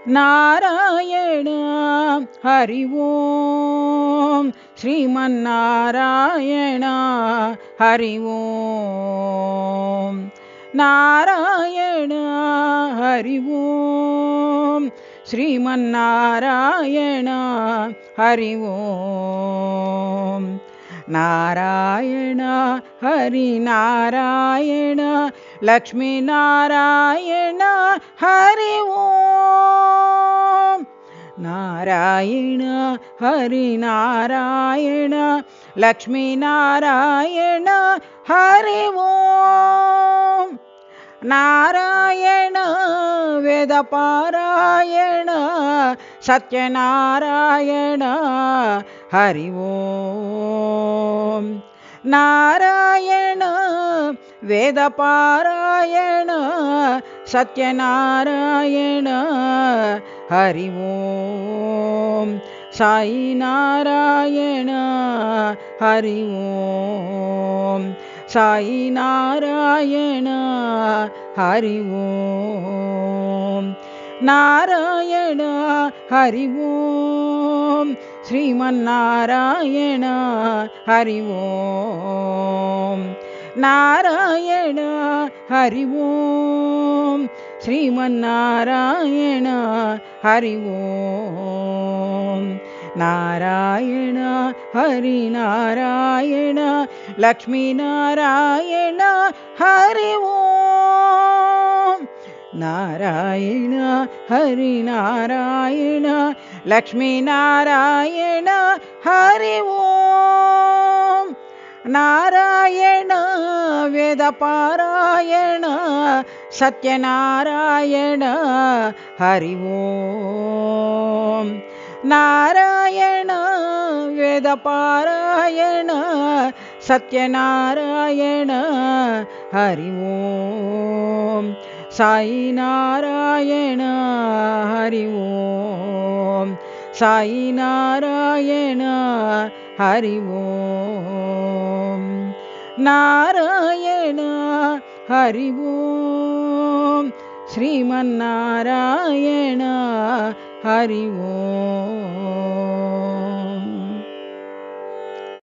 Narayan Hari Om Sriman Narayana Hari Om Narayan Hari Om Sriman Narayana Hari Om Narayan Hari Narayan Lakshmi Narayan Hari Om Narayan Hari Narayan Lakshmi Narayan Hari Om Narayana वेदपारायण Satyanarayan Hari Om Narayana वेदपारायण Satyanarayan Hari Om Sai Narayan Hari Om Sai Narayan Hari Om Narayan Hari Om Sriman Narayana Hari Om Narayan Hari Om Sriman Narayana Hari Om Narayan Hari Narayan Lakshmi Narayan Hari Om Narayan Hari Narayan Lakshmi Narayan Hari Om Narayana वेदपारायण Satyanarayan Hari Om Narayana वेदपारायण Satyanarayan Hari Om Sai Narayan Hari Om Sai Narayan Hari Om Narayan Hari Om Sriman Narayana Hari Om.